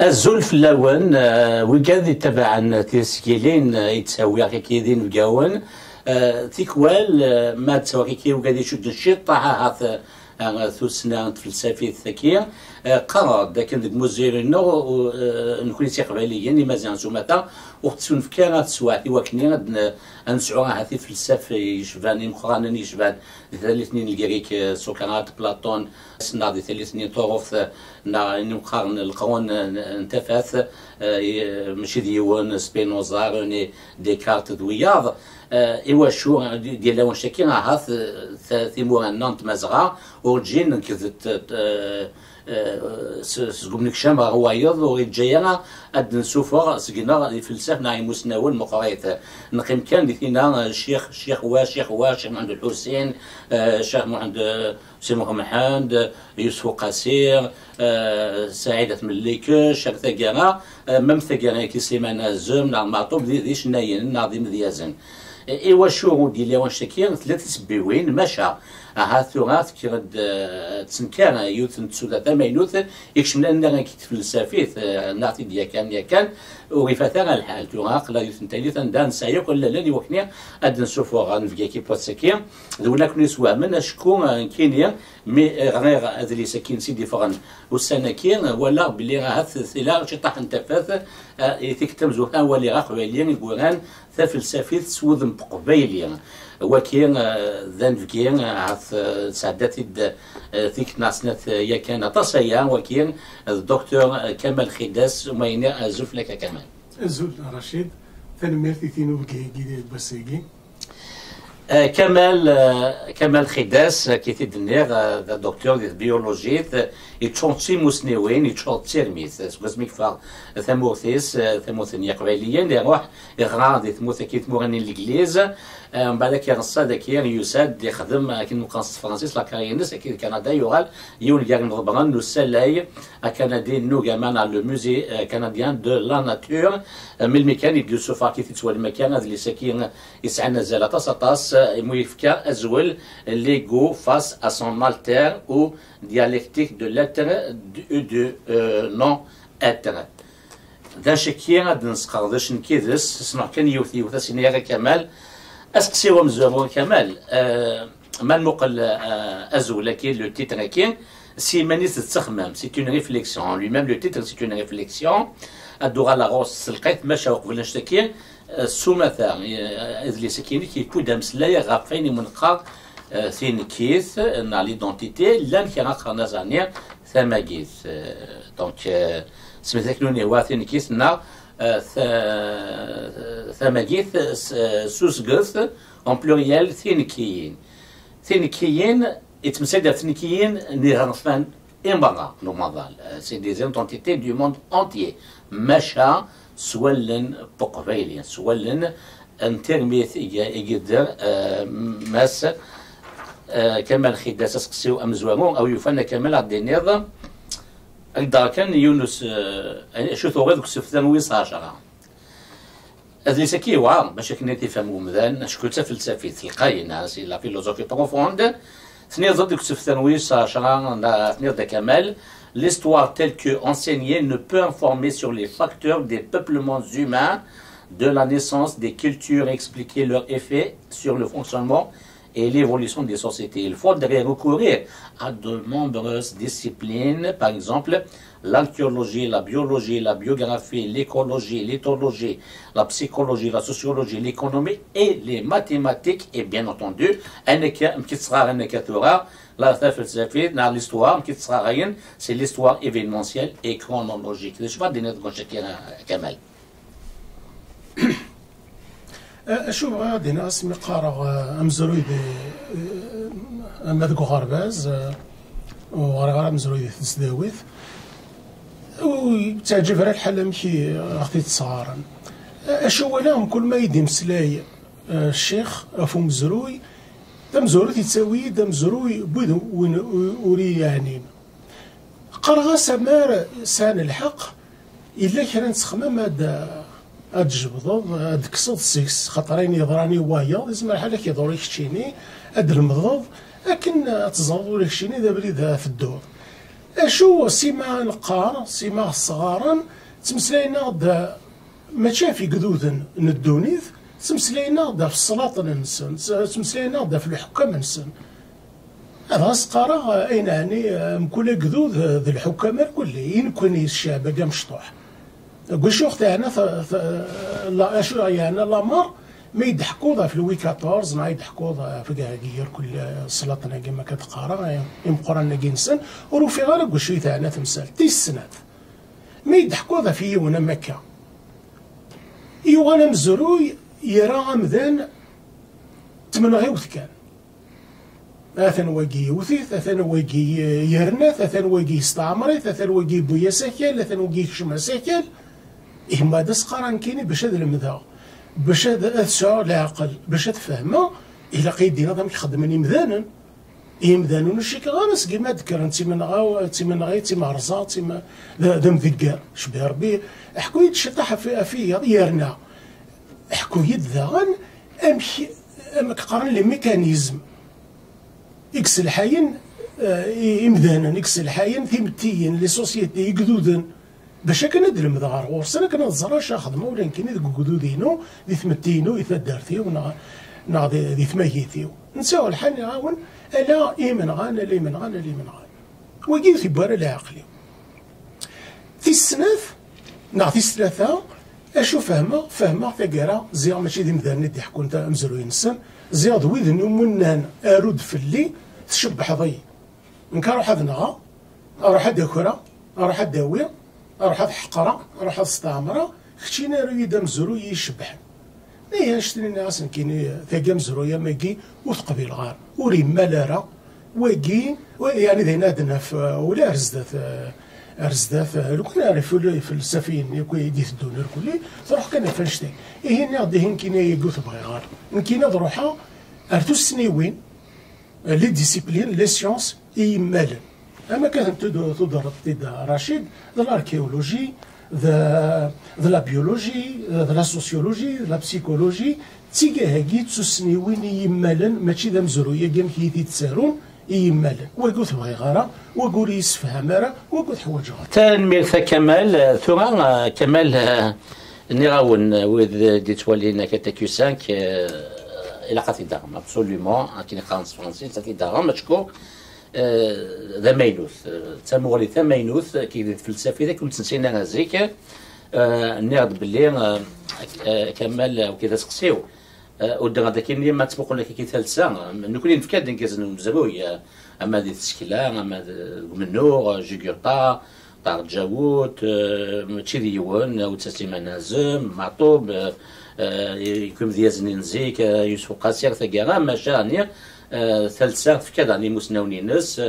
الزول في اللون وكاد تبعا تسكيلين يتساوي كيدين بقاون تيكوال ما تساوي كي وكاد يشد الشيط طاعة ثوسنا فلسفي الثكية قرار ذاك المزيرين نكون تقبليا اللي مازال سوماتا وقت نفكر تسواتي وكني نسعوها هذه فلسفه يشبان مقارنه يشبان الاثنين الجريك سقراط بلاطون سناد الاثنين طرف نقارن القرون انتفاث ماشي ديوان سبينوزا روني ديكارت دوياض ايوا شو ديال لون شاكين هاث ثيمور نانت مزرعه وجين كذت سقومنك شامع روايض وجاينا اد نسوفر سقنا الفلسفه ناي مسناول مقريت نقيم كان دينا الشيخ شيخ محمد الحسين شيخ محمد سيمو محمد يوسف قصير سعيدة مليك شيخ ثقانا مم ثقانا كي سليمان الزم نعم معطوب ديش ناين ناظم ديازن ايوا شو ديال واش شاكين ثلاث سبيوين مشى هاثوغات كيرد تسنكان يوث نتسودا ثمانوث يكشم لنا كي فلسفيت نعطي ديا كان وريفاتا الحال توغاق لا يوث نتايلي دان سايق ولا لا وكنيا اد نشوفو غنفكا كي بوتسكيا دولا كني سوا من شكون كينيا مي غير هذا اللي ساكن سيدي فغن والسناكين ولا بلي هاث ثلا شي طاح نتفاث يتكتم زوها ولي غاق وليان يقولان ثا فلسفيت سوذم قبيليا وكين ذن فكين عث سعدتي ثيك ناسنت يا كان تصيا وكين الدكتور كمال خداس وماينا زوف لك كمان زول رشيد ثاني ميرتي ثينو جديد بسيجي كمال خداس كي تدنير دكتور ديال بيولوجي يتشونتي مسنوين يتشونتي رميث سكوزميك فار ثموثيس ثموثنيا قبيليا اللي يروح يغرى ثموث كي تمورني الانجليز من بعد كيرصا داكيا يساد يخدم كي نقص فرنسيس لا كارينس كي كندا يورال يون كاع نضربان نو سلاي كندي نو كمان على لو موزي كنديان دو لا ناتور من الميكانيك دو سوفا كي تسوى المكان هذا اللي ساكن يسعنا زالطا سطاس مويفكا ازول ليغو فاس ا سون التر او dialectique de l'être de non être ذا شكي غاد نسقردش نكيدس سمع كان يوثي وثاسينيا كمال اسقسيو مزورو كمال ما المقل ازول كي لو تيتر كي سي مانيس تسخمم سي اون ريفليكسيون لو ميم لو تيتر سي اون ريفليكسيون ادورا لا غوس سلقيت ماشا قبل نشتكي سومثا اللي سكيني كي كودام سلايا غافين منقار ثين كيث نا ليدونتيتي لان كي غاقرنا زانيا ثماكيث دونك سميتك لوني واثين كيث نا ثماكيث سوسغث اون بلوريال ثينكيين يتمسد ثينكيين نيرانفان امبارا نورمال سي دي زونتيتي دو موند انتيي ماشا سولن بوقبيليا سولن انترميث يقدر ماس كمال خداس سقسيو امزوامو او يفنى كمال عبد النظام اقدر كان يونس شو ثوغ ذوك سفثان ويصاشرا هذا سكي وعام باش كنا تفهموا مذان شكون فلسفي ثقاين سي لا فيلوزوفي بروفوند ثني ضد سفثان ويصاشرا ثني ضد كمال l'histoire telle que enseignée ne peut informer sur les facteurs des peuplements humains de la naissance des cultures et expliquer leurs effets sur le fonctionnement et l'évolution des sociétés. Il faudrait recourir à de nombreuses disciplines, par exemple l'archéologie, la biologie, la biographie, l'écologie, l'éthologie, la psychologie, la sociologie, l'économie et les mathématiques, et bien entendu, l'histoire, c'est l'histoire événementielle et chronologique. Je vais donner de Kamal. شوف غادي ناس مقارغ امزروي مذكو غرباز وغرغر امزروي تسداويث وتعجب على الحال مشي اختي تصغارا اشو لهم كل ما يدي مسلاي الشيخ افو مزروي مزروي تساوي مزروي بوذ وري يعني قرغا سمار سان الحق الا كان نسخمم هذا أتجبض أدكسض سيكس خاطرين يضراني وايا لازم الحال كيضرو يكشيني أد المضض لكن تزرد ولا كشيني ذا بريد في الدور اشو سيما القار سيما الصغارا تمسلينا دا ماشي في قدود ندونيث تمسلينا دا في السلاطن نسن تمسلينا دا في الحكام نسن هذا سقارا اين يعني مكل قدود ذي الحكام الكل يمكن الشعب قام مشطوح قول شو تاعنا لا شو يعني لامار ما يضحكوا في لوي 14 ما يضحكوا في كاع كل سلاطنا كما كتقرا يمقرا كينسن ورو في غير قول شو تاعنا تمثال تيسنات ما يضحكوا في يونا مكه يوانا مزروي يرى مذان تمنغيوث كان اثن وجي يوثيث اثن وجي يرنث اثن وجي استعمرت اثن وجي بويا ساكل اثن وجي شما ساكل إما داس قران كيني باش هذا المذا باش هذا الشعور العقل باش تفهمه إلا قيدين هذا يخدمني مذانا يمذانون الشيك غارس كيما ذكر انت من غاو من غايتي مرزا تيما ذا مذكر شبه ربي حكوا يتشطح في يرنا حكوا يدغن امشي قران لي ميكانيزم اكس الحاين يمذانا اكس الحاين ثيمتيين لي سوسيتي يقدودن باش كان ندير المذار ورسنا كنا نزراش خدمه ولا كاين ذوك قدودينو ذي ثمتينو يثدرتيو نا ذي ثميتيو نساو الحال يعاون الا ايمن غانا لا ايمن غانا لا ايمن غانا وكي في بار العقلي في السناث في الثلاثه اشو فهمه تقرا زيا ماشي ذي مذان ندي حكون تاع مزروين السن زيا ذويذن منان ارود في اللي تشبح ضي نكروح هذا نغا اروح داكرا اروح داوي اروح حقرا اروح استعمرا كتشينا ريدا مزرو يشبح ايه شتني ناس كاين ثاقا مزرو يا ماكي وثقبيل غار وري مالارا واكي يعني ذي نادنا في ولا رزدات لو كنا نعرفوا في السفين يكون يدي الدونر كلي تروح كان فنشتي ايه ناضي هين كاين يقول تبغي غار كاين نروحها ارتو السنيوين لي ديسيبلين لي سيونس يمالن اما كانت تدرس رشيد ذا الاركيولوجي ذا لا بيولوجي ذا لا سوسيولوجي ذا لا بسيكولوجي تيجا هاكي تسني وين يمالن ماشي ذا مزرويه كان كي تتسارون يمالن ويقول تبغي غارة ويقول يسفهم راه ويقول حوايج غير تنمير كمال ثم كمال نراون وذ دي توالينا كتاكيو 5 الى قاتي دارم ابسوليومون كي خانس فرنسي تاكي دارم مشكور ذا مينوث تمغلي ذا مينوث كي الفلسفه ذاك كنت نسينا هذيك نعرض باللي كمال وكذا سقسيو ودغ هذاك اللي ما تسبق لك كي ثالثه نكون نفكاد نكازن مزروي اما ذي التشكيله اما منور جيغورطا طار جاوت ماشي ديوان او تسليمان هازم معطوب يكون ديازنين زيك يوسف قاسير ثقيرا ماشانير ثالثة في كذا يعني مسنونين ناس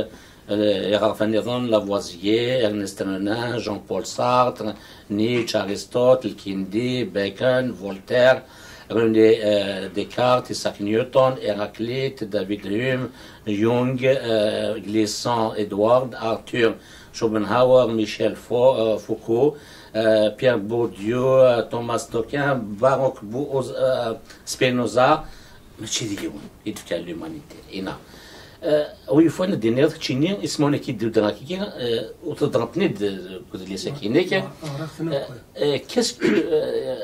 يعرف النظام لافوازييه ارنست رينان جان بول سارتر نيتشه ارسطوطل كيندي بيكون فولتير ريني ديكارت إساك نيوتن هيراكليت دافيد هيوم يونغ غليسان إدوارد أرثور شوبنهاور ميشيل فوكو بيير بورديو توماس توكان باروك سبينوزا ماشي ديون يدفع لومانيتي هنا ويفوا ندير نير تشيني اسمونه كيدير دراكي وتضربني كود لي ساكينيك كاسكو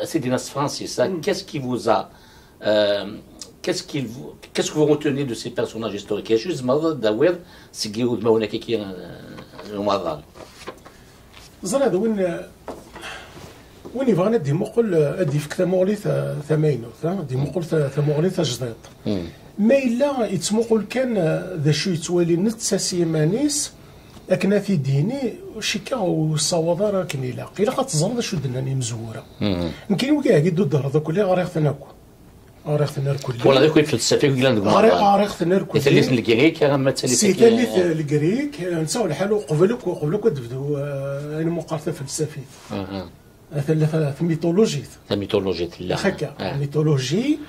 سيدي ناس فرانسيس كاسكي فوزا qu'est-ce que vous retenez de ces personnages historiques juste مرض داوير سكيو دماونا كي المرض زرا وين يبغى ندي مقول ادي في ثمولي ثماينوث دي مقول ثمولي جديد ما الا يتمقل كان ذا شو يتوالي نتساسي مانيس لكن في ديني شيكا والصوابه راه كني لاقي الا غتزرد شو دناني مزوره يمكن وكاع يدو الدار هذا كله غاريختناكو غاريختناكو ولا غير فلسفه ولا ندير غاريختناكو مثليت الكريك ما تساليت الكريك نساو الحال قبلك تبدو انا مقارنه فلسفيه ثلاثه ميثولوجي لا هكا ميثولوجي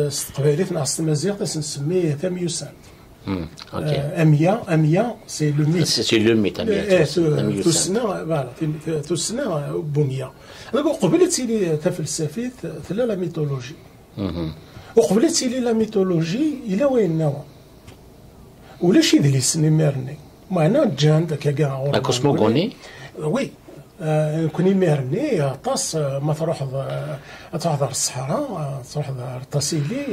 استقباليت ناع التمازيغ تسميه ثميوسان اميا سي لو ميت سي لو ميت تسنى فوالا تسنى بوميا قبل تسيلي فلسفيه ثلا لا ميثولوجي وقبل تسيلي لا ميثولوجي الى وين نوا ولا شي اللي سني ميرني معنا جاند كاع كوسموغوني وي كوني ميرني طاس ما تروح تروح الصحراء تروح الطاسيلي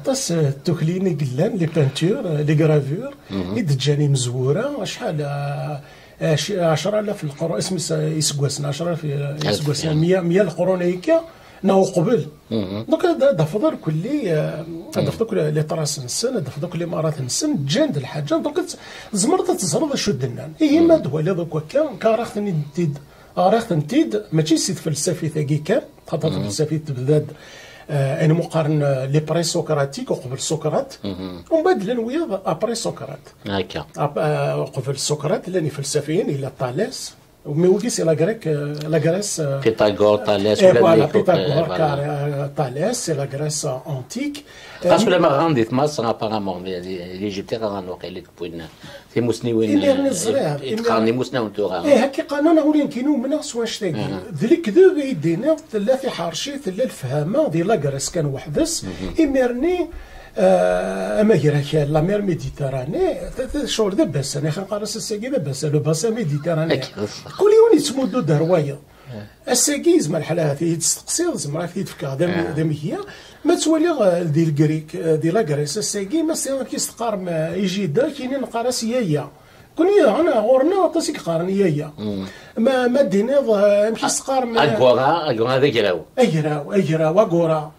طاس توكليني قلان لي بانتور لي غرافور يدجاني مزوره شحال 10,000 القرون اسمي يسقوسنا 10,000 يسقوسنا 100 القرون هيك ناو قبل دونك هذا فضل كلي هذا فضل كل لي طراس نسن هذا فضل كل مرات نسن جاند الحاجه دونك زمرت تزرد شو دنان هي ما دوالي دوك كارختني نديد عرفت نتيد ماشي سيد فلسفي ثاقي كان خاطر فلسفي تبداد انا مقارن لي بري سوكراتيك وقبل سقراط ومن بعد لنويا ابري سقراط هكا قبل سقراط لاني فلسفيين الى طاليس مي وكيس لا غريك لا غريس بيتاغور طاليس ولا بيتاغور طاليس لا غريس انتيك parce que ما غاندي مصر apparemment ليجيبتير غانوقيلك بوين في مسنيوين يتقاني مسنون تورا هكي قانون اولين كينو منا سوا شتاقي ذلك ذو يدينا ثلاثي حارشي ثلاث الفهامه ديال لاكراس كان وحدس يمرني اما هيراك لا مير ميديتيراني شهور داباس انا خنقرص الساكي داباس لو باسا ميديتيراني كل يوم يتسمودو داروايا الساكي زعما الحاله هذه تستقصي زعما في تفكا دام هي ما توالي ديال الكريك ديال لاكريس الساكي ما كيستقار يجي دا كاينين قراس يايا كوني انا غورنا تاسيك قارن يايا ما دينا ماشي سقار اغورا هذا كراو ايراو اغورا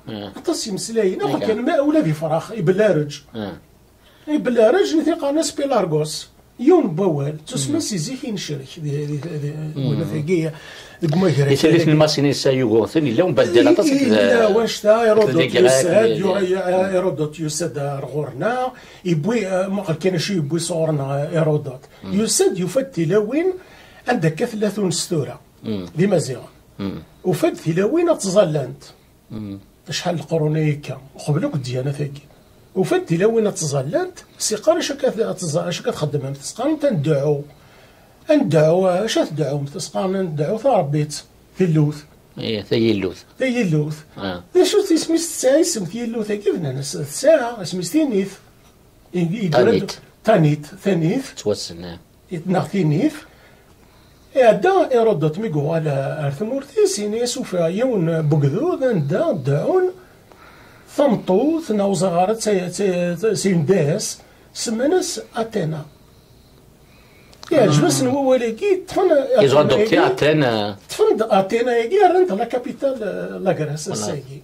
تاسي مسلاين اخر كان ما اولاد فراخ يبلارج يبلارج اللي قالنا سبيلارغوس يون بوال تسمى سيزيكين شرك ولا ثقيه الجماهير يثلث الماسيني سايوغوثن الا مبدل تصك لا واش تا ايرودوت يسد غورنا يبوي ما كان شي يبوي صورنا ايرودوت يسد يفد تلاوين عندك 30 ستوره دي مزيغ وفد تلاوين تزلنت شحال القرونيكا قبلك ديانا ثقي وفد تلاوين تزلنت سيقار اش كتخدم تسقان تندعو ندعو اش تدعو تسقان ندعو ثربيت في اللوث ثي اللوث شو اسمي الساعه اسم ثي اللوث كيفنا الساعه اسمي ثينيث ثانيث توسلنا يتناغ ثينيث دا ايرودوت ميغو على ارثمورتيس يسوف يون بوكذو دا دعون ثمطوث نوزغارت سينداس سمانس اتينا يعجبس نوا ولكي تفن يزغى دوكتي اتينا تفن اتينا يجي رانت لا كابيتال لاكراس الساكي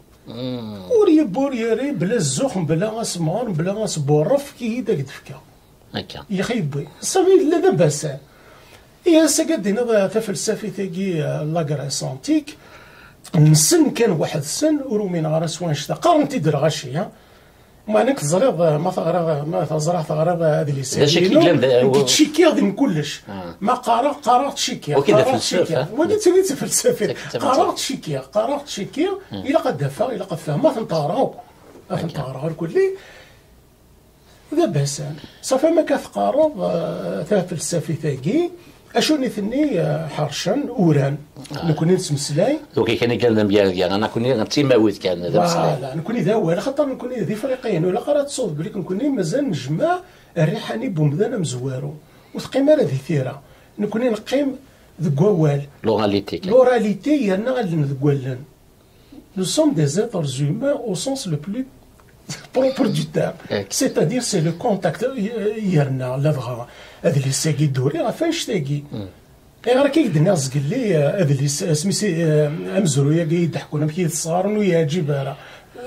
وري بوريري بلا الزخم بلا اسمار بلا سبورف كي داك دفكا هكا يخيبي صافي لا داباس يا سكادينا فلسفي ثاقي لاكراس انتيك نسن كان واحد السن ورومين غراس وانشتا قارنتي در غاشيه ما انك تزريض ما تغرض هذه اللي سايرين تشيكي هذه من كلش ما قرات شيكي وكذا فلسفه وليت سميت فلسفه قرات شيكي الى قد دفا الى قد فهم ما تنطارو الكلي دابا صافي ما كتقارض فلسفي ثاقي اشو نثني حرشا اوران نكون نسمسلاي دوكي كان قالنا بيان انا كوني تيماويت كان لا نكون ذا خاطر نكون ذي فريقين ولا قرات صوت بليك نكون مازال نجمع الريحاني بومدانا مزوارو وثقيم راه ذي ثيره نكون نقيم ذكوال لوراليتي يانا غادي نذكوالن نو سوم دي زيتر زومان او سونس لو بلو propre du terme. C'est-à-dire c'est le contact يرنا لافغا هذا اللي ساقي دوري راه فاش تاقي غير كي الناس قال لي هذا اللي سميتي امزرويا كي يضحكونا كي تصارن ويعجبها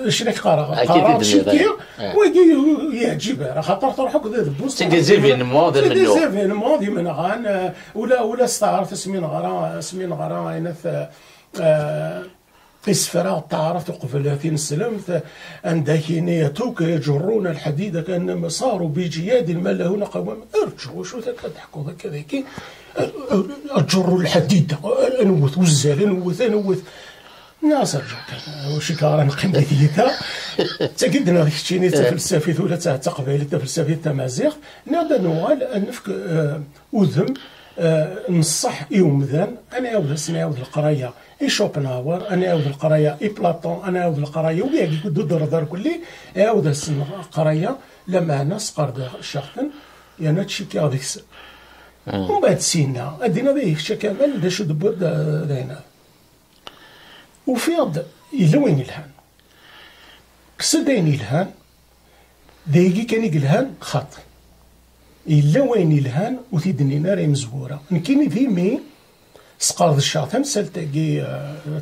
شريك قرا شيكير ويجي يعجبها خاطر تروحوا كذا البوس سي دي زيفينمون دي من غان ولا استعرف سمين غرا ينث اسفرا تعرفت قبل 30 سلام عند كينيتوك يجرون الحديد كانما صاروا بجياد ما لهن قوام ارجعوا شو ذاك تحكوا ذاك اجروا الحديد انوث وزال انوث ناس رجعوا وشي كارا نقيم ديتا تاكدنا ديك الشيء فلسفي ولا تقبيلي فلسفي تمازيغ نبدا نوال نفك اذم نصح يومذان انا عاود القرايه اي شوبنهاور انا عاود القرايه اي بلاطون انا عاود القرايه وكاع كيكون دار كلي عاود القرايه لما انا سقر شخصا يعني تشيكي هذيك ومن بعد سينا ادينا ذا يخشى كامل دا شو دبر داينا وفيض إلا وين يلهان كسر داين يلهان دايقي كان يلهان خاطئ إلا وين يلهان وتيدني نار مزورة نكيني ذيمي سقارض الشاطن سالتاقي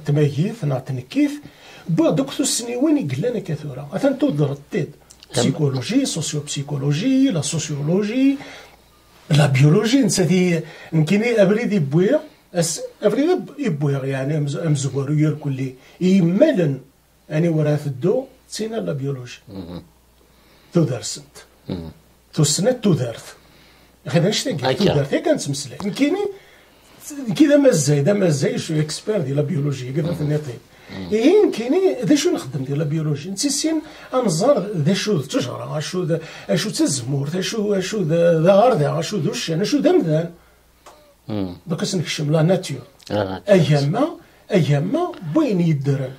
تميث نعطني كيف بوا دكتور السنيوين يقلانا كثورة أثن تودر التيد بسيكولوجي سوسيو بسيكولوجي لا سوسيولوجي لا بيولوجي نساتي نكيني أبريد يبويا أبريد يبويا يعني أمزور يركلي يملن أني وراث الدو تسينا لا بيولوجي تودرسنت توسنت تودرث أخي نشتاقي تودرث هي كانت مسلي نكيني كذا مازاي شو اكسبير ديال لا بيولوجي قدرت نطيب إيه كاينين ذا شو نخدم ديال لا بيولوجي نسيسين انظر ذا شو التجرة اشو تزمور اشو ذا غردا اشو ذو الشان اشو ذا مذان دوكا سنكشم لا ناتيور اياما بوين يدرن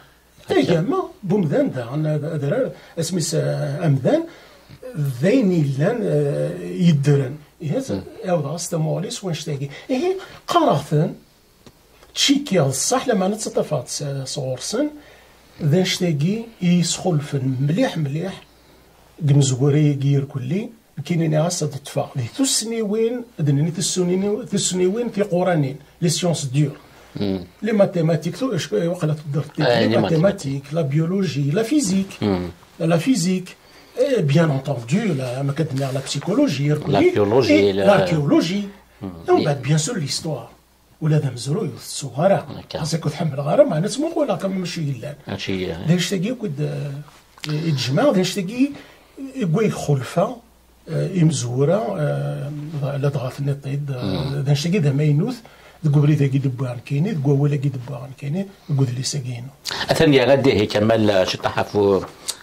اياما بومذان ذا درار اسميس امذان ذين لان يدرن يهز أوضع استموليس ونشتاقي إيه قراثن تشيكي الصح لما نتصطفات صغورسن ذا نشتاقي يسخل فن مليح قمزوري جير كلي كاينين عصا تطفى ذي تسنيوين دنيني تسنيوين في قرانين لي سيونس ديور لي ماتيماتيك تو وقلا تقدر لي ماتيماتيك لا بيولوجي لا فيزيك bien entendu ما كدنا لا بسيكولوجي l'archéologie ومن بعد بيان سور ليستوار ولا ذا مزروي الصغار خاصك تحمل غاره مع ناس مو ولا كم ماشي يلان ذا نشتاقي كود يتجمع ذا نشتاقي يقوي خلفه يمزوره لا ضغط النطيد ذا نشتاقي ذا ماينوث تقول ذا قد بوان كايني تقول ولا قد بوان كايني تقول لي ساقينو اثني غادي هي كمال شطحه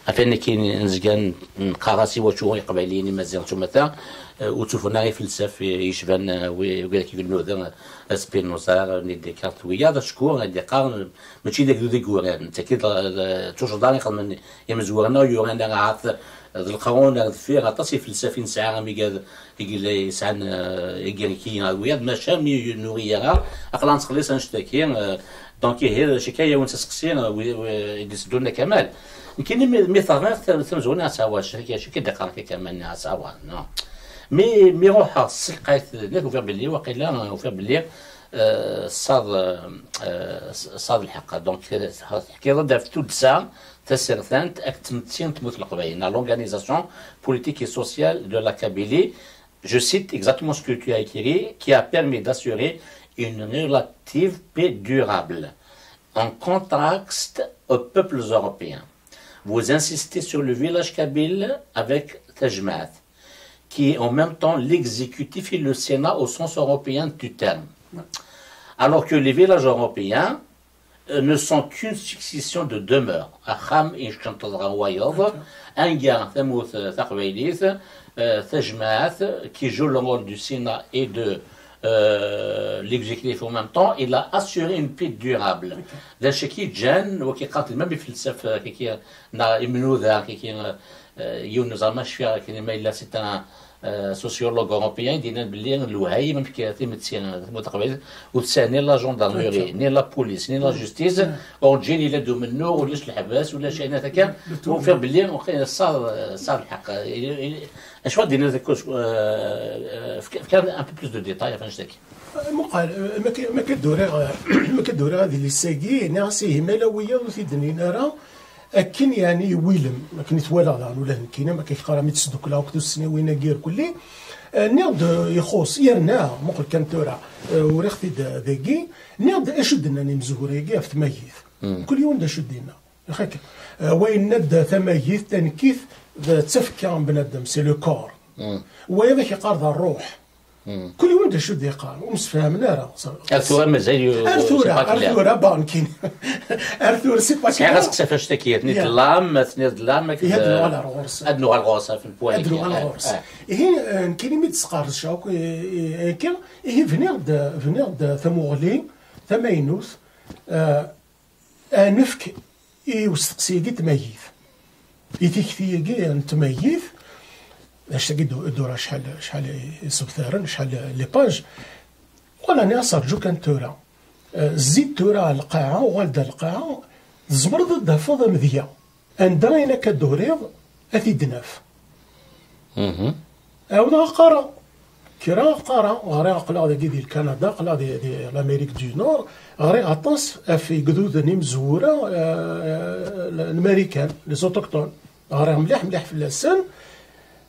أفنى كاين نزكان قراسي وشو قباليني مازال تمثا وتشوفنا غير فلسفة يشبان وقال لك يقولوا ذا سبينوزا ني ديكارت ويا ذا شكون غادي قارن ماشي داك ذو كوران انت كي توش داري خدم يا مزورنا يورانا عارف ذا القانون في غطاسي فلسفي ساعه مي قال يقول سان يقريكي ويا ما شامي نوريا اقلا نسخليس نشتكي دونك هي شكايه وانت سقسين ويدسدونا كمال كاين مثلا ثمزونا سوا شركه دقائق كمان سوا نو مي روحها سقيت نك وفي باللي وقيلا وفي باللي صاد الحق دونك حكي رد في تودسا تسرثانت اكتمتين تموت بين l'organisation politique et sociale de la Kabylie. Je cite exactement ce que tu as écrit, qui a permis d'assurer une relative paix durable en contraste aux peuples européens. Vous insistez sur le village kabyle avec Tajmaat, qui est en même temps l'exécutif et le Sénat au sens européen du terme. Alors que les villages européens ne sont qu'une succession de demeures. Acham et Chantadrawayov, un gars, Thamouth Taqbaylith, Tajmaat, qui joue le rôle du Sénat et de l'exécutif en même temps, il a assuré une paix durable. D'un cheki Jan, ou qui قاتل même بالفلسفة qui na imnu ذا qui يونس المشفى qui ما c'est un sociologue européen دينا باللي الوهاي ما فيك تمثيل متقبل وتساني لا جندرمري ني لا بوليس ني لا جوستيس وتجيني لا دو منو ولا الحباس ولا شيء هكا وفي باللي صار الحق اش غادي ندير كان ان بو بلوس دو ديتاي فاش نشتكي ما كدوري غادي اللي ساقي ناسيه ملويه وثيدني نرى أكن يعني ويلم ما كان يتوالى غان ولا كاينه ما كيقرا ما تصدق لا وقت السنوين كير كلي نيض يخص يرنا مقل كان تورا ورختي ذاكي نيض اشدنا نمزوريكي في تميث كل يوم دا شدينا هكا وين ند تميث تنكيث تفكر بنادم سي لو كور وهذا كيقارض الروح كل يوم دا شد يقال ومسفهمنا راه ارثور مازال ارثور بانكين ارثور سي با كي خاصك كيفاش تكيت نيت اللام نيت اللام يدلو على الغرس ادنو على الغرس في البوان يدلو على الغرس هي كاين ميت سقار الشوك كي هي فينير ثموغلي ثمينوث انفك وستقسيدي تميث يتيكتي كي تميث باش تلقى الدورة شحال يسبثارن شحال لي باج. ولا ناس رجو كان تورا زيد تورا على القاعة وغالدا القاعة زمرض الدفض مذيا عندها إنا كدوريض أثي دناف. أو قارا كرا قارا غري قلا ديال كندا قلا ديال الأمريك دو نور غري عطاس في قدود مزورة الأمريكان لي زوتوكتون غري مليح في اللسان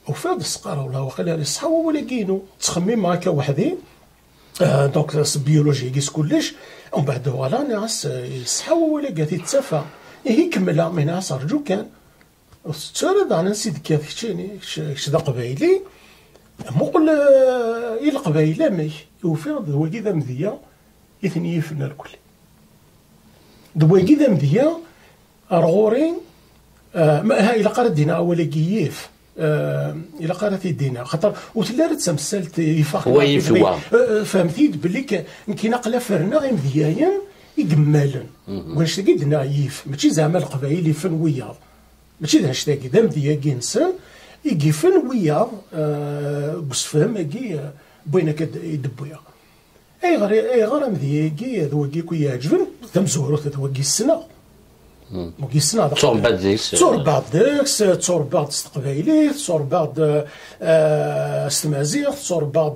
وفاد السقارة ولا وقيلا الصحاوة ولا كينو تخمم هكا وحدي دونك بيولوجي كيس كلش ومن بعد فوالا ناس الصحاوة ولا كاتي تسافى هي كملها من ناس رجو كان تسالد على نسيت كيفاش شدا قبايلي مقل إلى القبايلة ماي وفاد هو كذا مذيا يثني يفنا الكل دوا كذا مذيا رغورين ما إلا قرا دينا أولا كيف إلا قرات يدينا خاطر وتلا تسمسلت يفاق هو يفوا فهمتي بلي يمكن أقلا فرنا غير مذياين يقمالن واش تقدنا يف ماشي زعما القبايل يفن وياض ماشي ذا هاشتاكي ذا مذيا كينسان يقفن وياض قصفهم كي بوينا كيدبويا أي غير مذيا كي ذوكي كي يعجبن تمزورو ذوكي السنة وكي السنة تصور بعد ديكس تصور بعض استقبايلي تصور بعض استمازيغ تصور بعض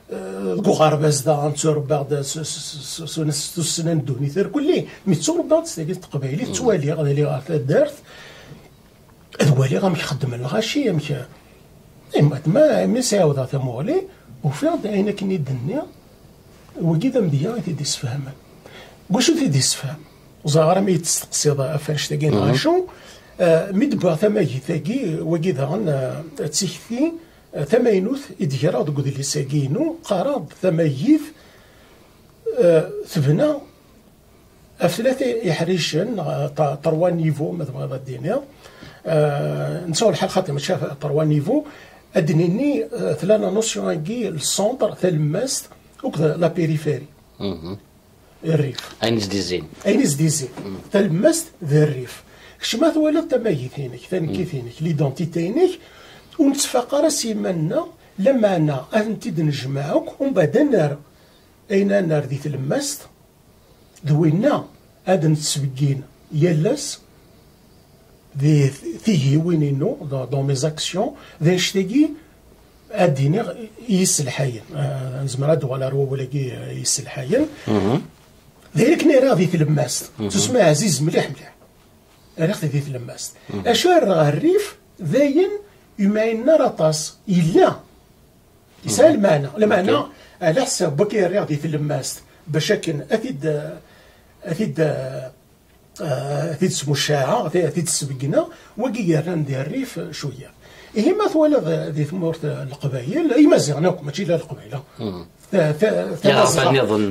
الغرباز دا تصور بعض سنان دوني ثير كلي مي تصور بعض استقبايلي توالي غادي لي غا دارت الوالي غا يخدم الغاشي مشى ما ساعود ثمولي وفاض عينا كني دنيا وكذا مديا تيدي يسفهم واش تيدي يسفهم وزغرا ما يتستقصي فاش تاكين غاشو مدبا ثماجي ثاكي وكذا غن تسيكثي ثماينوث إديرا دقود اللي ساكينو قراب ثمايث ثبنا ثلاثة يحريشن طروان نيفو مثل ما الدنيا نساو الحال خاطر ماشي طروان نيفو ادنيني ثلاثة نوسيون كي السونتر ثلماست وكذا لا بيريفيري الريف اينز ديزين ثلماست ذا الريف كشما ثوالد تمايثينك ثاني كيثينك ليدونتيتينك ونتفاقر سيمانا لما انا انت نجمعك ومن بعد نار اين نار ذي تلمست ذوينا هذا نتسبقين يلاس ذي ثيه وينينو دون مي زاكسيون ذي نشتاقي اديني يسلحاين زعما هاد ولا رو ولا يسلحاين ذلك نرى ذي تلمست تسمع عزيز مليح ريخ ذي تلمست اشار الريف ذاين يماينا راطاس إلا يسال المعنى المعنى على حساب بكي الرياضي في اللماست باش كان أثيد سمو الشاعة أثيد السبقنا وكي يران ديال الريف شوية إيه ما ثوالد ذي ثمورة القبائل أي مزيغنا ماشي لا القبائل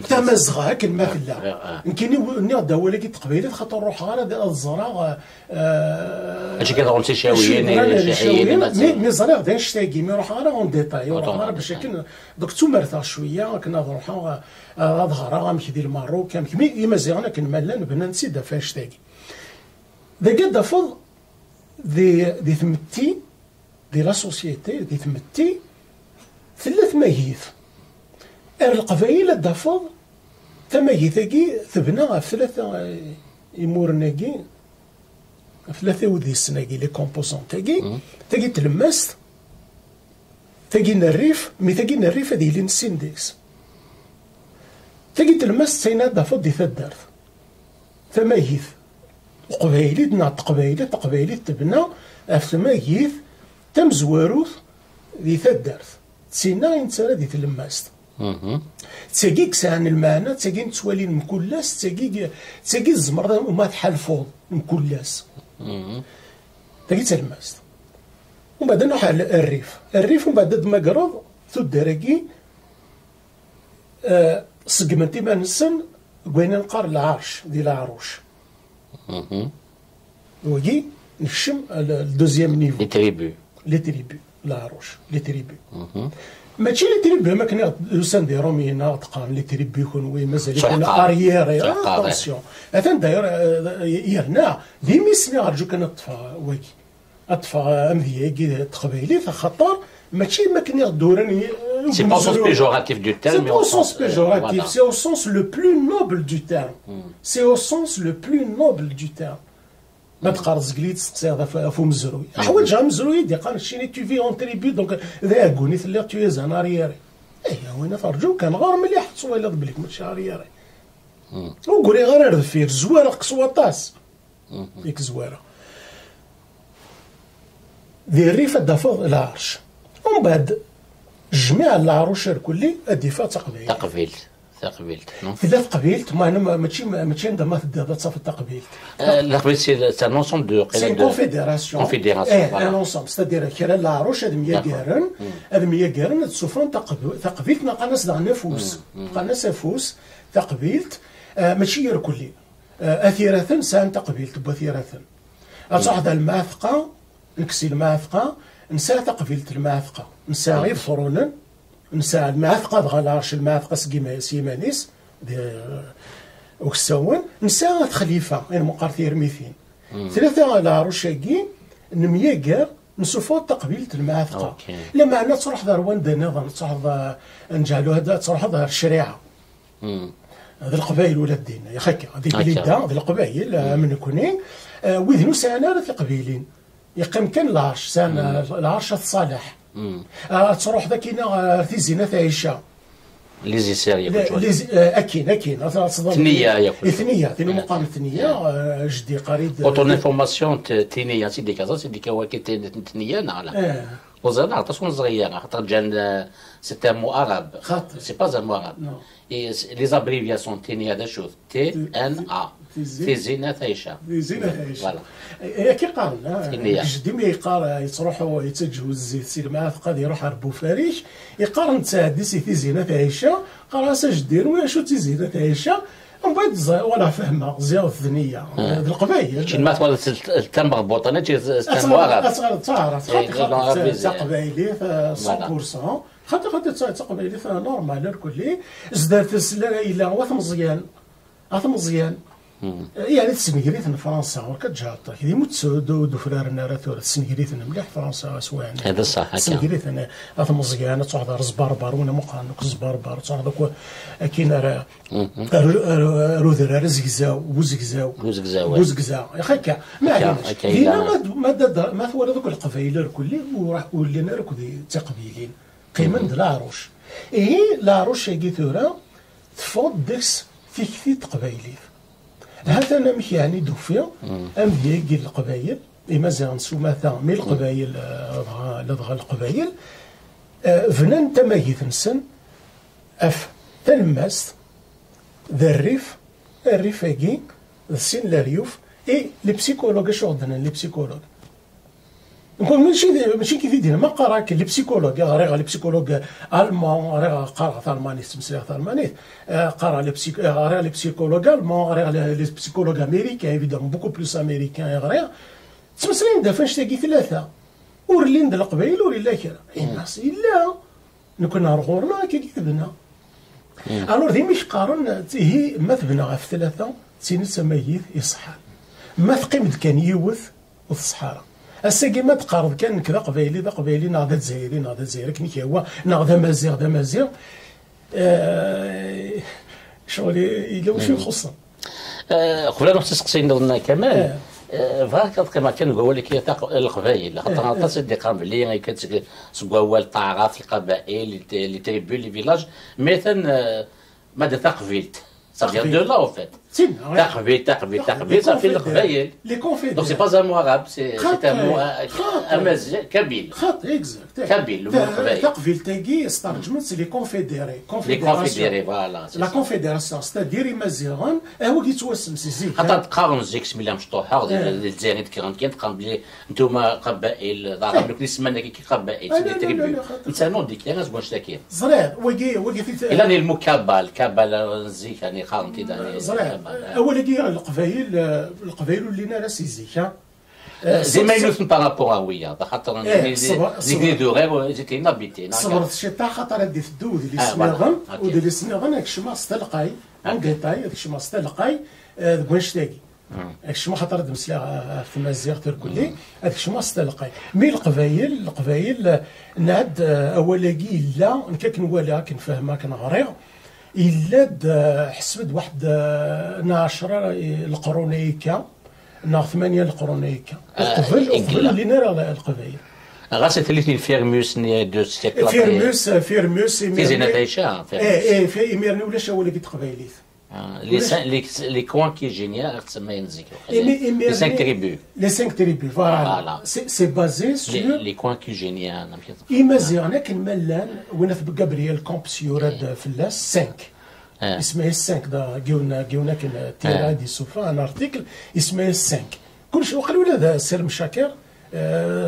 تمزغها كلمة لا يمكن نغدا ولا كي تقبيلات خاطر نروح غير الزرع هادشي كيضرون شاويين مي زرع غدا نشتاقي مي نروح غير اون ديتاي نروح غير باش كن دوك تمرثا شويه كنا نروحو ظهرا غنمشي ديال الماروك مي مزيغنا كنملان بنا نسيد فاش تاقي ذا قد فض ذي ثمتي دي لا سوسيتي ذي ثمتي ثلاث ماهيث القبائل دافض تمايثاكي ثبنا في ثلاثة يمورناكي في ثلاثة وذي السناكي لي كومبوزون تاكي تلمست تاكي الريف مي تاكي الريف هذه اللي نسين ديكس تاكي تلمست سينا دافض دي ثدارت تمايث قبايلي نعط قبايلي تبنى في تمايث تمزواروث ذي ثدارت سينا ينتسرى ذي تلمست تساقي كسان المعنى تساقي نتوالي المكلاس تساقي الزمر وما تحالفوض المكلاس تساقي تلمست ومن بعد نروح على الريف ومن بعد مقرض تدركي سقمنتي ما نسن بغينا نقار العرش ديال العروش وكي نشم الدوزيام نيفو لي تريبو العروش لي تريبو ماشي لي تريبي ما كان يوسان ديرهم هنا تقارن لي تريبي يكون وي مازال يكون اريير اتونسيون اثن داير يرنا ديما سني غرجو كان الطفا واكي اطفا امذيا تقبيليت خاطر ماشي ما كان يغدورن سي با سونس بيجوراتيف دو تيرم سي au sens péjoratif, c'est au sens le plus noble du terme. C'est au sens le plus noble du terme. ما تقارز قليت تسقسي فو مزروي حوايج مزروي يدي قال شيني تو في اون تريبي دونك ذا كوني ثلي تو يزان ارياري اي وين فرجو كان غير مليح تصويله بليك ماشي ارياري وقولي غير دفير زواره قصوى طاس ديك زواره ذي الريف دافور العرش ومن بعد جميع العروش الكلي الدفاع تقبيلت إذا تقبيلت ما أنا ماشي عندما ما تدي تصافي تقبيلت لا قبيلت سي ان انسومبل دو سي كونفيديراسيون ان انسومبل ستادير كرا العروش هاد ميا تسوفرون تقبيلت نلقى ناس دغ نفوس نلقى ناس نفوس تقبيلت ماشي الكلي أثيرة سان تقبيلت بثيرة أصعد الماثقة نكسي الماثقة نسى تقبيلت الماثقة نسى غير فرونا نسى الماثقة دغا العرش الماثقة سيمانيس وكساون نسى خليفة غير مقارثير ميثين ثلاثة العروشاكي نمياكار نسوفو تقبيلت الماثقة لا معنى تروح ذا رواندا نظام تروح نجعلو هذا تروح ذا الشريعة هذا القبائل ولا الدين يا خاكا هذه بليده هذه القبائل من كوني وذنو سانا في قبيلين يقيم كان العرش سانا العرش الصالح تروح ذاكينا في زينة عيشة ليزي سيريا اكين ثنية ثنية مقام ثنية جدي قريب اوتون انفورماسيون ثنية سيدي كذا سيدي كواكي ثنية نعلا وزاد عرفت شكون صغير خاطر جان سي ان مو اراب سي با ان مو اراب لي زابريفياسيون ثنية هذا شوف تي ان ا في زينة عيشة فوالا كي قارن جدي ملي يقارن يروحوا يتجهوا الزيت سي الماثقة يروح ربو فاريش يقارن تاع سي في زينة عيشة قال جدير واش تي زينة عيشة ومن بعد ولا فهمها زياو الثنية هاد القبايل شي ما تولد تم مربوطة انا تموارب قبايلي 100% خاطر تقبايلي نورمال الكلي زدات الى واث مزيان يعني تسنقريت فرنسا كتجهر كي متسود فرارنا راه ثورة تسنقريت مليح فرنسا سواء هذا صح تسنقريت انا مزيان تروح زبربر وانا مقارنك زبربر تروح كاين راه رودر زكزاو بوزكزاو يا خاكا ما عرفتش هنا ما ثورة ذوك القبائل الكلي وراح ولينا ركض تقبيلين قيمه العروش العروش كي ثورة تفوض ديكس في كثير قبايلي هذا انا مش يعني دوفيا ام ديال القبايل مازال نسوماثا من القبايل لدغا القبايل فنان تمايث نسن اف تلمست ذا الريف اكي السيناريوف اي لي بسيكولوج اش عندنا لي بسيكولوج نقول ماشي كيف يدير ما قراك لي بسيكولوج غير لي بسيكولوج المان غير قرا الماني تمسيح الماني قرا لي بسيكولوج المان غير لي بسيكولوج امريكان ايفيدامون بوكو بلوس امريكان غير تمسلين دا فاش تاكي ثلاثه ورلين د القبائل ورلا كرا الناس لا نكون رغورنا كي كتبنا الور دي مش قارن هي ما تبنا غير في ثلاثه تسيني تميز يصحى ما تقيم كان يوث وفي الصحراء الساقي ما تقارب كان كذا قبايلي ذا قبايلي ناض الجزائري كني هو ناض مازيغ شغل إلا وش يخصنا قبل نروح تسقسينا كمال فهاك كما كان هو اللي كيتاق القبائل خاطر انا تصدق قبلي كتسقوا تعرف القبائل اللي تريبو لي فيلاج مثلا ماذا تقبيلت صافي دو لا او فيت تقبيل صافي القبائل لي كونفيدير دونك سي با ان مو عرب سي ان مو امازيغ كابيل اكزاكت كابيل القبائل تقبيل تاكي استرجمت سي لي كونفيديري فوالا لا كونفيديراسيون ستادير مازيغان هو كيتوسم سي زيك خاطر تقارن زيك سميلا مشطوحه الجزائر كان تقارن بلي نتوما قبائل ضرب لك سمانا كي قبائل تريبيو انت نو ديك لا واش تاكي زرير وقي في الا المكابل زيك يعني قارن كذا زرير أول كي القبائل اللي ناس سيزيكا زي ما ينوثن بارابور ويا خاطر زيكني دو غير جيتي نابيتين صبرت شي تا خاطر هادي في الدود اللي سناغن ودير سناغن هاك شما ستلقاي انقطاي هاك شما ستلقاي كونشتاكي هاك الشيء ما خاطر مسلا في مزيغ تركولي هاك الشيء ما استلقي مي القبايل نعد اولاكي لا كنك نواليها كنفهمها كنغريها الا حسبت واحد 10 القرونيكا 8 القرونيكا قبل اللي نرى القبايل غاس ثلاثين فيرموس ني دو سيكل فيرموس في زينة عيشة في إميرني ولاش هو اللي قبايليت لي كوان كي جينيا تسمى نزيكو لي 5 تريبو لي 5 تريبو فوالا سي بازي سور لي كوان كي جينيا إيمازيغنا كان ملان وين في جابرييل كومبس يورد فلاس 5 اسمه 5 دا جيونا كان تيرا دي سوفا ان ارتيكل اسمه 5 كلشي وقال ولا هذا سير مشاكر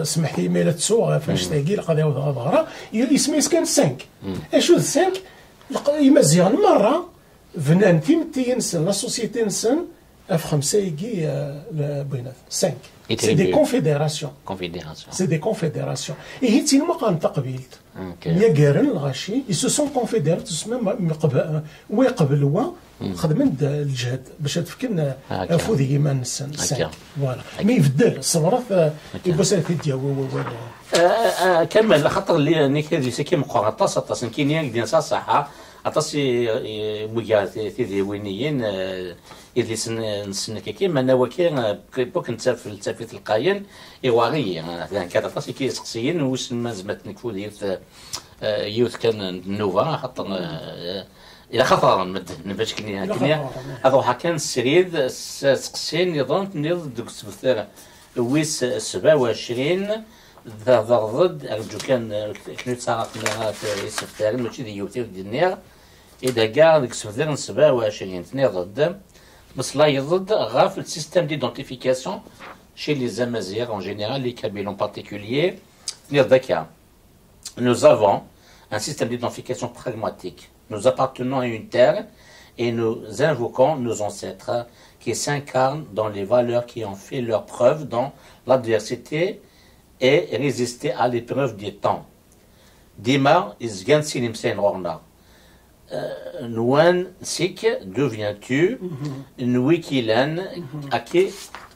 سمح لي ميلة تسوغ فاش تاقي القضايا ظهرها اسمه كان 5 اشو 5 يمزيغ مرة فنان تيمتي نسن لا سوسيتي نسن اف 5 يجي بينات 5 سي دي كونفيديراسيون سي دي كونفيديراسيون هي تيما قان تقبيلت يا كارن الغاشي يسو سون كونفيدير تسمى ويقبلوا خدمن الجهد باش تفكرنا افو ديما نسن فوالا مي يبدل صبرت يبغى في ديالو كمل خاطر اللي نيك هذه سكي مقارطه سطاسن كاين ديال صحه عطاسي مجال في وينيين اللي نسن كي ما نواكي بوك نتسافل تافيت القاين ايواغي يعني كذا عطاسي كي سقسيين واش ما زمت نكفو ديال يوث كان نوفا خاطر الى خطر باش كنيا هذا كان السريد سقسين نظام نض دوك السبثار ويس 27 ذا ضد ارجو كان كنت ساقنا في السبثار ماشي ديال يوث ديال إذا كاع ديك السبثار 27 ضد بس لا يضد غاف السيستم ديدونتيفيكاسيون chez les Amazirs en général, les Kabyles en particulier. Nous avons un système d'identification pragmatique. Nous appartenons à une terre et nous invoquons nos ancêtres qui s'incarnent dans les valeurs qui ont fait leur preuve dans l'adversité et résisté à l'épreuve des temps. Dima isgan sinim orna. Nouan sik, d'où viens-tu? Nouikilan, à qui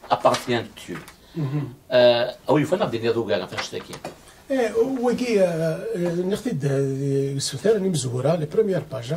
appartiens-tu? Oui, il faut n'abdiner d'ougar, enfin je t'ai وكي نختي السوثار اللي مزوره لي بروميير باج